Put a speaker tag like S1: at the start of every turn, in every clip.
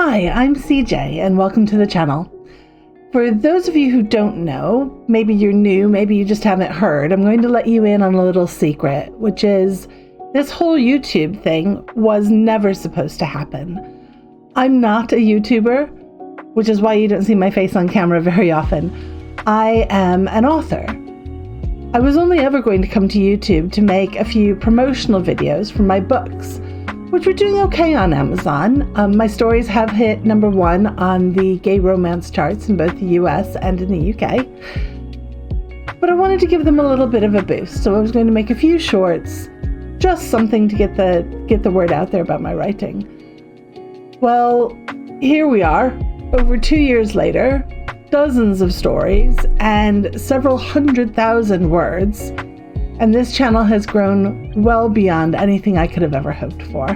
S1: Hi, I'm CJ and welcome to the channel. For those of you who don't know, maybe you're new, maybe you just haven't heard, I'm going to let you in on a little secret, which is this whole YouTube thing was never supposed to happen. I'm not a YouTuber, which is why you don't see my face on camera very often. I am an author. I was only ever going to come to YouTube to make a few promotional videos for my books, which were doing okay on Amazon. My stories have hit #1 on the gay romance charts in both the US and in the UK. But I wanted to give them a little bit of a boost, so I was going to make a few shorts, just something to get the word out there about my writing. Well, here we are, over 2 years later, dozens of stories and several 100,000 words. And this channel has grown well beyond anything I could have ever hoped for.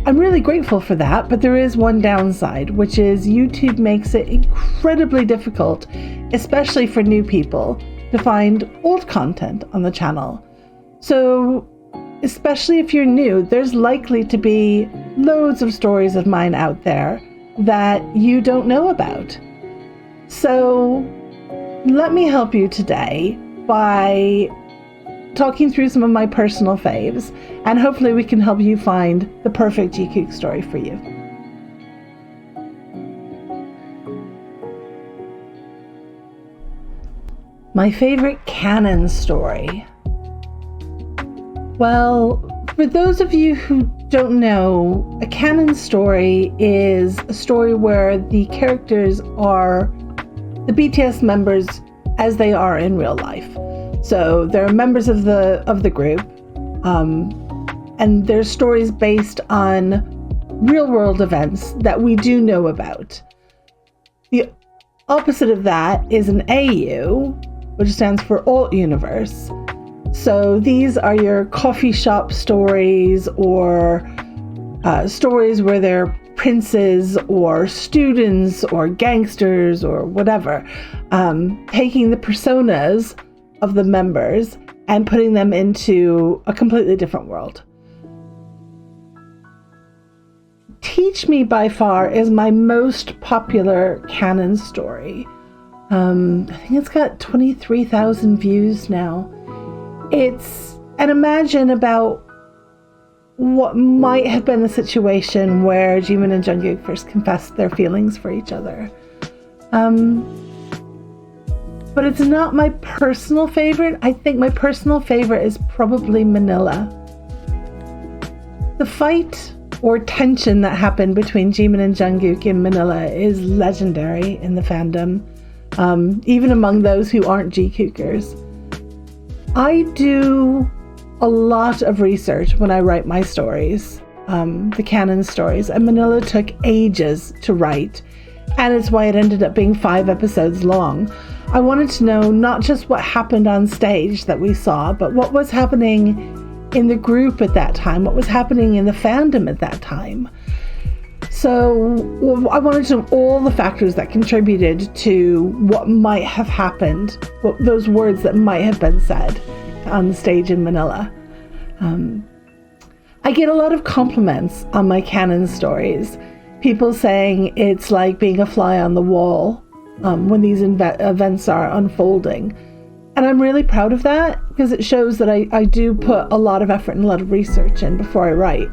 S1: I'm really grateful for that, but there is one downside, which is YouTube makes it incredibly difficult, especially for new people, to find old content on the channel. So, especially if you're new, there's likely to be loads of stories of mine out there that you don't know about. So, let me help you today by talking through some of my personal faves, and hopefully we can help you find the perfect JiKook story for you. My favorite canon story. Well, for those of you who don't know, a canon story is a story where the characters are the BTS members as they are in real life. So they're members of the group, and their stories based on real world events that we do know about. The opposite of that is an AU, which stands for Alt Universe. So these are your coffee shop stories or stories where they're princes or students or gangsters or whatever, taking the personas of the members and putting them into a completely different world. Teach Me by far is my most popular canon story. I think it's got 23,000 views now. And imagine about what might have been the situation where Jimin and Jungkook first confessed their feelings for each other. But it's not my personal favorite. I think my personal favorite is probably Manila. The fight or tension that happened between Jimin and Jungkook in Manila is legendary in the fandom, even among those who aren't JiKookers. I do a lot of research when I write my stories, the canon stories, and Manila took ages to write, and it's why it ended up being 5 episodes long. I wanted to know not just what happened on stage that we saw, but what was happening in the group at that time, what was happening in the fandom at that time. So I wanted to know all the factors that contributed to what might have happened, those words that might have been said on the stage in Manila. I get a lot of compliments on my canon stories. People saying it's like being a fly on the wall when these events are unfolding. And I'm really proud of that because it shows that I do put a lot of effort and a lot of research in before I write.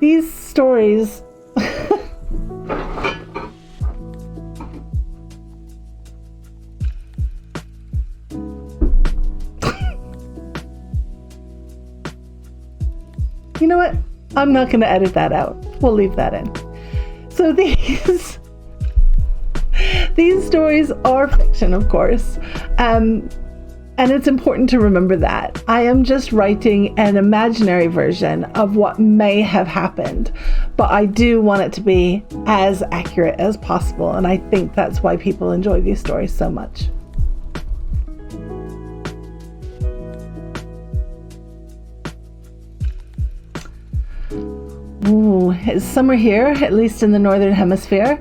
S1: These stories you know what? I'm not going to edit that out. We'll leave that in. So these stories are fiction, of course, and it's important to remember that. I am just writing an imaginary version of what may have happened, but I do want it to be as accurate as possible, and I think that's why people enjoy these stories so much. Ooh, it's summer here, at least in the Northern Hemisphere.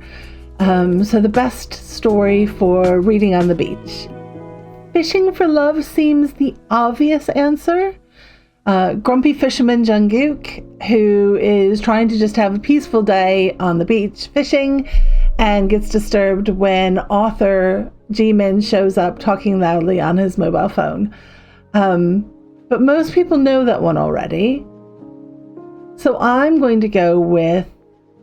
S1: So the best story for reading on the beach. Fishing for Love seems the obvious answer, Grumpy fisherman Jungkook, who is trying to just have a peaceful day on the beach fishing and gets disturbed when author Jimin shows up talking loudly on his mobile phone. But most people know that one already. So I'm going to go with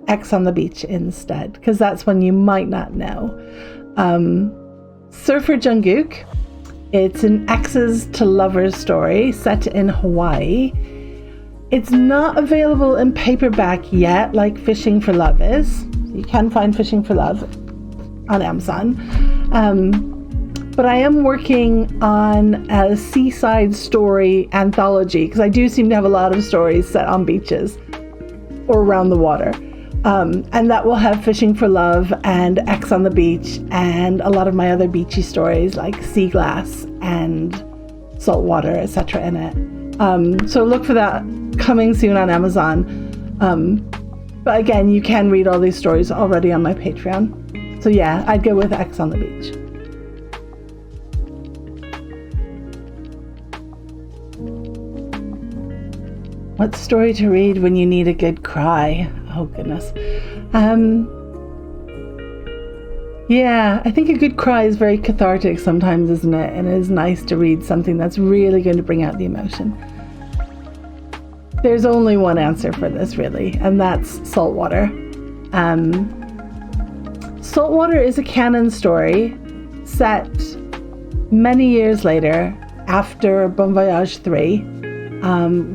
S1: X on the Beach instead, because that's one you might not know. Surfer Jungkook. It's an exes to lovers story set in Hawaii. It's not available in paperback yet, like Fishing for Love is. You can find Fishing for Love on Amazon. But I am working on a seaside story anthology, because I do seem to have a lot of stories set on beaches or around the water. And that will have Fishing for Love and X on the Beach and a lot of my other beachy stories like Sea Glass and Saltwater, etc. in it. So look for that coming soon on Amazon. But again, you can read all these stories already on my Patreon. So yeah, I'd go with X on the Beach. What story to read when you need a good cry? Oh, goodness. Yeah, I think a good cry is very cathartic sometimes, isn't it? And it is nice to read something that's really going to bring out the emotion. There's only one answer for this, really, and that's Saltwater. Saltwater is a canon story set many years later after Bon Voyage 3,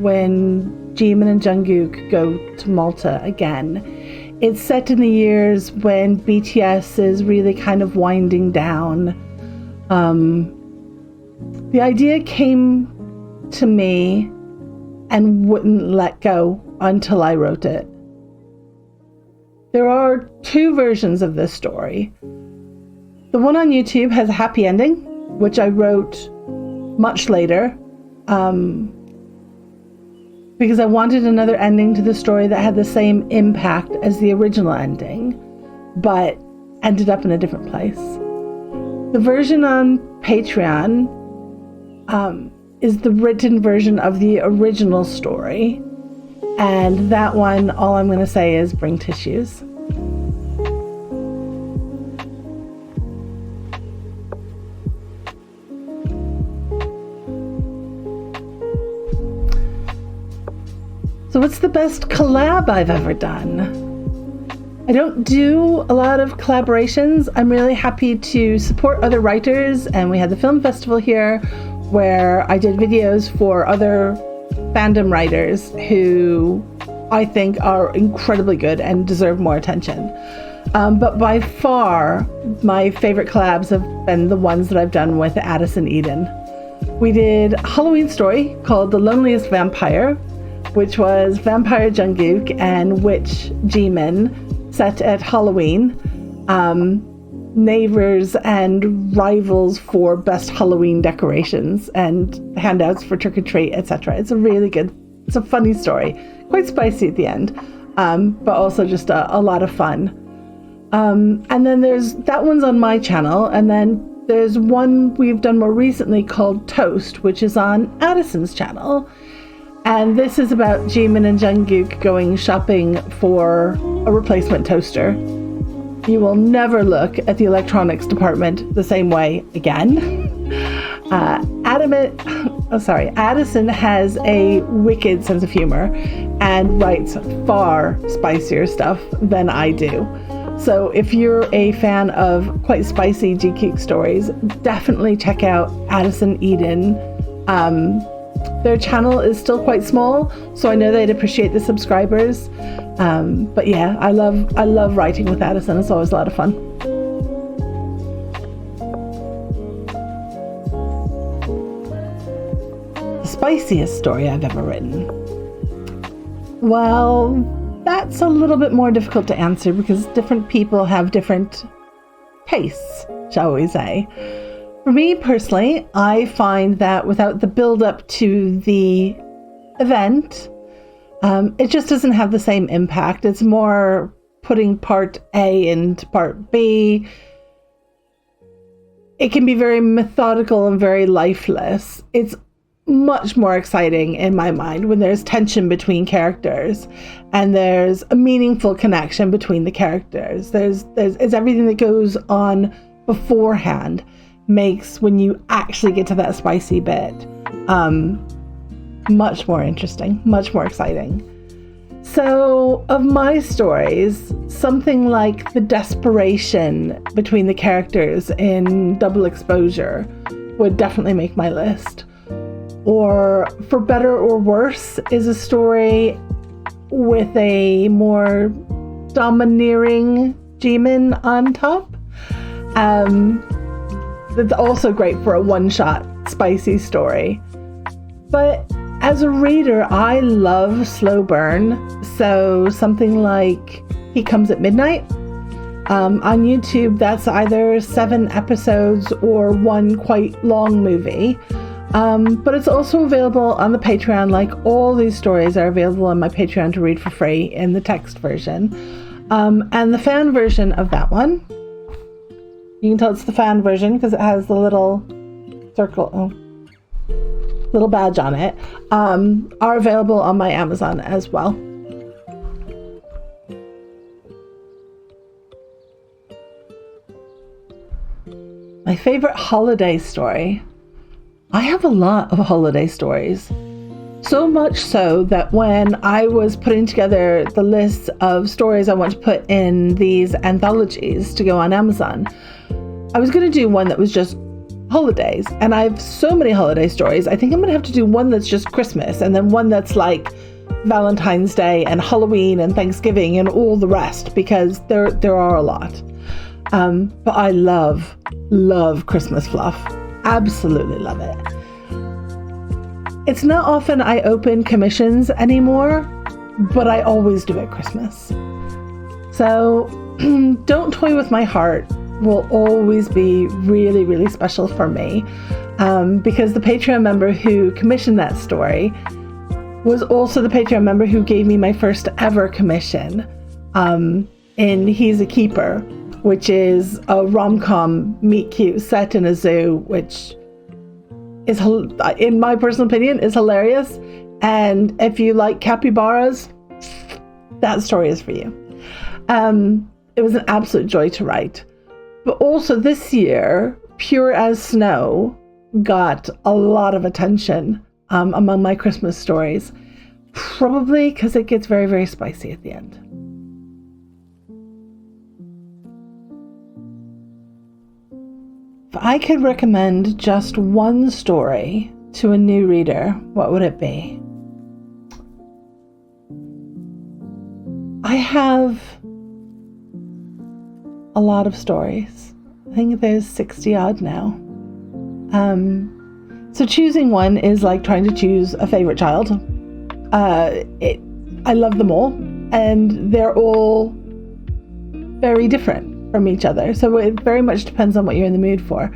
S1: when Jimin and Jungkook go to Malta again. It's set in the years when BTS is really kind of winding down. The idea came to me and wouldn't let go until I wrote it. There are two versions of this story. The one on YouTube has a happy ending, which I wrote much later, because I wanted another ending to the story that had the same impact as the original ending, but ended up in a different place. The version on Patreon is the written version of the original story, and that one, all I'm going to say is bring tissues. So what's the best collab I've ever done? I don't do a lot of collaborations. I'm really happy to support other writers, and we had the film festival here where I did videos for other fandom writers who I think are incredibly good and deserve more attention. But by far, my favorite collabs have been the ones that I've done with Addison Eden. We did a Halloween story called The Loneliest Vampire, which was Vampire Jungkook and Witch Jimin, set at Halloween. Neighbors and rivals for best Halloween decorations and handouts for trick or treat, etc. It's a funny story, quite spicy at the end, but also just a lot of fun. And then there's that one's on my channel, and then there's one we've done more recently called Toast, which is on Addison's channel. And this is about Jimin and Jungkook going shopping for a replacement toaster. You will never look at the electronics department the same way again. Addison has a wicked sense of humor and writes far spicier stuff than I do. So if you're a fan of quite spicy JiKook stories, definitely check out Addison Eden. Their channel is still quite small, so I know they'd appreciate the subscribers. But yeah, I love writing with Addison. It's always a lot of fun. The spiciest story I've ever written. Well, that's a little bit more difficult to answer because different people have different tastes, shall we say. For me personally, I find that without the build-up to the event, it just doesn't have the same impact. It's more putting part A into part B. It can be very methodical and very lifeless. It's much more exciting in my mind when there's tension between characters and there's a meaningful connection between the characters. It's everything that goes on beforehand makes when you actually get to that spicy bit much more interesting, much more exciting. So of my stories, something like the desperation between the characters in Double Exposure would definitely make my list. Or For Better or Worse is a story with a more domineering Jimin on top. That's also great for a one-shot spicy story. But as a reader, I love slow burn. So something like He Comes at Midnight. On YouTube, that's either 7 episodes or one quite long movie. But it's also available on the Patreon. Like all these stories are available on my Patreon to read for free in the text version. And the fan version of that one, you can tell it's the fan version because it has the little circle, little badge on it, are available on my Amazon as well. My favorite holiday story. I have a lot of holiday stories. So much so that when I was putting together the list of stories I want to put in these anthologies to go on Amazon, I was going to do one that was just holidays. And I have so many holiday stories. I think I'm going to have to do one that's just Christmas and then one that's like Valentine's Day and Halloween and Thanksgiving and all the rest, because there are a lot. But I love Christmas fluff. Absolutely love it. It's not often I open commissions anymore, but I always do at Christmas. So Don't Toy With My Heart will always be really, really special for me, because the Patreon member who commissioned that story was also the Patreon member who gave me my first ever commission in He's a Keeper, which is a rom-com meet cute set in a zoo, which is, in my personal opinion, is hilarious. And if you like capybaras, that story is for you. It was an absolute joy to write. But also this year, Pure as Snow got a lot of attention among my Christmas stories, probably because it gets very, very spicy at the end. If I could recommend just one story to a new reader, what would it be? I have a lot of stories. I think there's 60 odd now. So choosing one is like trying to choose a favorite child. I love them all, and they're all very different from each other. So it very much depends on what you're in the mood for.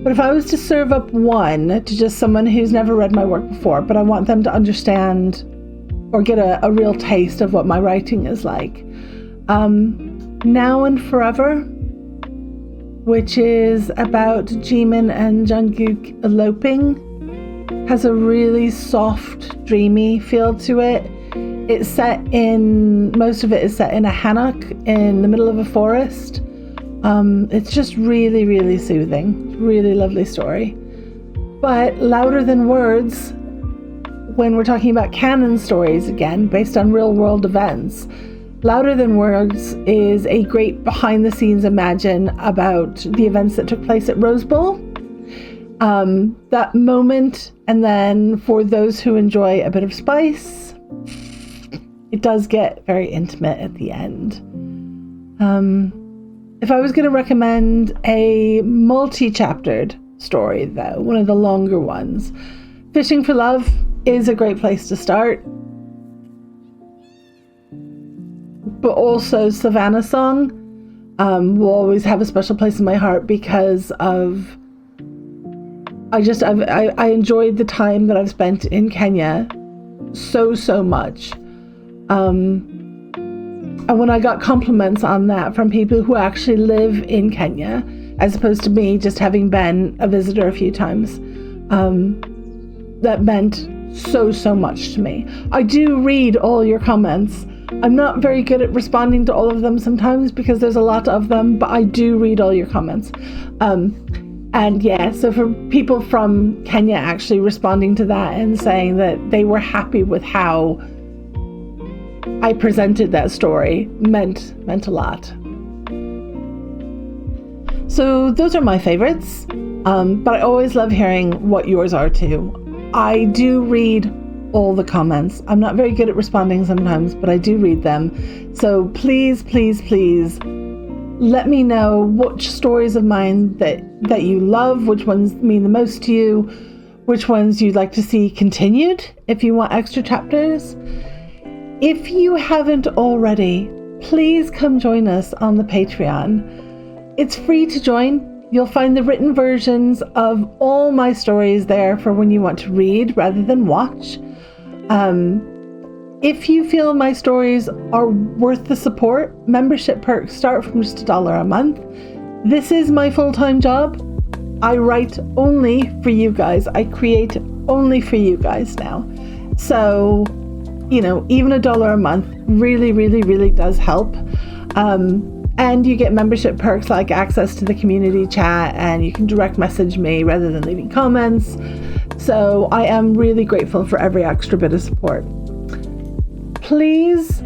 S1: But if I was to serve up one to just someone who's never read my work before, but I want them to understand or get a real taste of what my writing is like, Now and Forever, which is about Jimin and Jungkook eloping, has a really soft, dreamy feel to it. Most of it is set in a hammock in the middle of a forest. It's just really, really soothing. Really lovely story. But Louder Than Words, when we're talking about canon stories again, based on real world events, Louder Than Words is a great behind the scenes imagine about the events that took place at Rose Bowl. That moment, and then for those who enjoy a bit of spice, it does get very intimate at the end. If I was going to recommend a multi-chaptered story, though, one of the longer ones, Fishing for Love is a great place to start. But also Savannah Song will always have a special place in my heart because of I enjoyed the time that I've spent in Kenya so much. And when I got compliments on that from people who actually live in Kenya, as opposed to me just having been a visitor a few times, that meant so much to me. I do read all your comments. I'm not very good at responding to all of them sometimes because there's a lot of them, but I do read all your comments. And yeah, so for people from Kenya actually responding to that and saying that they were happy with how I presented that story meant a lot. So those are my favorites, but I always love hearing what yours are too. I do read all the comments. I'm not very good at responding sometimes, but I do read them. So please let me know which stories of mine that you love, which ones mean the most to you, which ones you'd like to see continued if you want extra chapters. If you haven't already, please come join us on the Patreon. It's free to join. You'll find the written versions of all my stories there for when you want to read rather than watch. If you feel my stories are worth the support, membership perks start from just $1 a month. This is my full-time job. I write only for you guys. I create only for you guys now. So, even $1 a month really does help. And you get membership perks like access to the community chat, and you can direct message me rather than leaving comments. So I am really grateful for every extra bit of support. Please,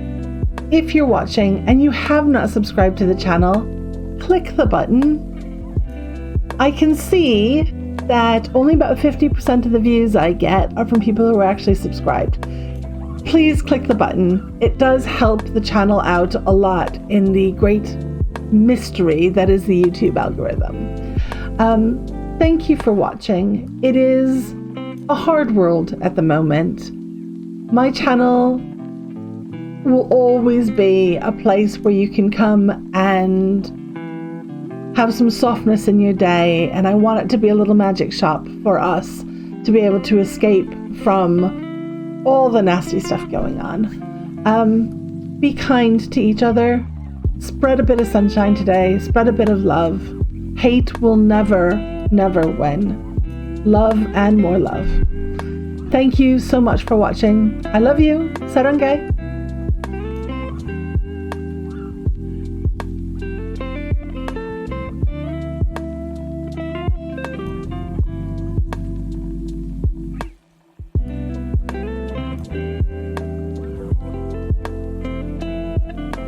S1: if you're watching and you have not subscribed to the channel, click the button. I can see that only about 50% of the views I get are from people who are actually subscribed. Please click the button. It does help the channel out a lot in the great mystery that is the YouTube algorithm. Thank you for watching. It is a hard world at the moment. My channel will always be a place where you can come and have some softness in your day, and I want it to be a little magic shop for us to be able to escape from all the nasty stuff going on. Be kind to each other. Spread a bit of sunshine today. Spread a bit of love. Hate will never win. Love and more love. Thank you so much for watching. I love you. Sarange.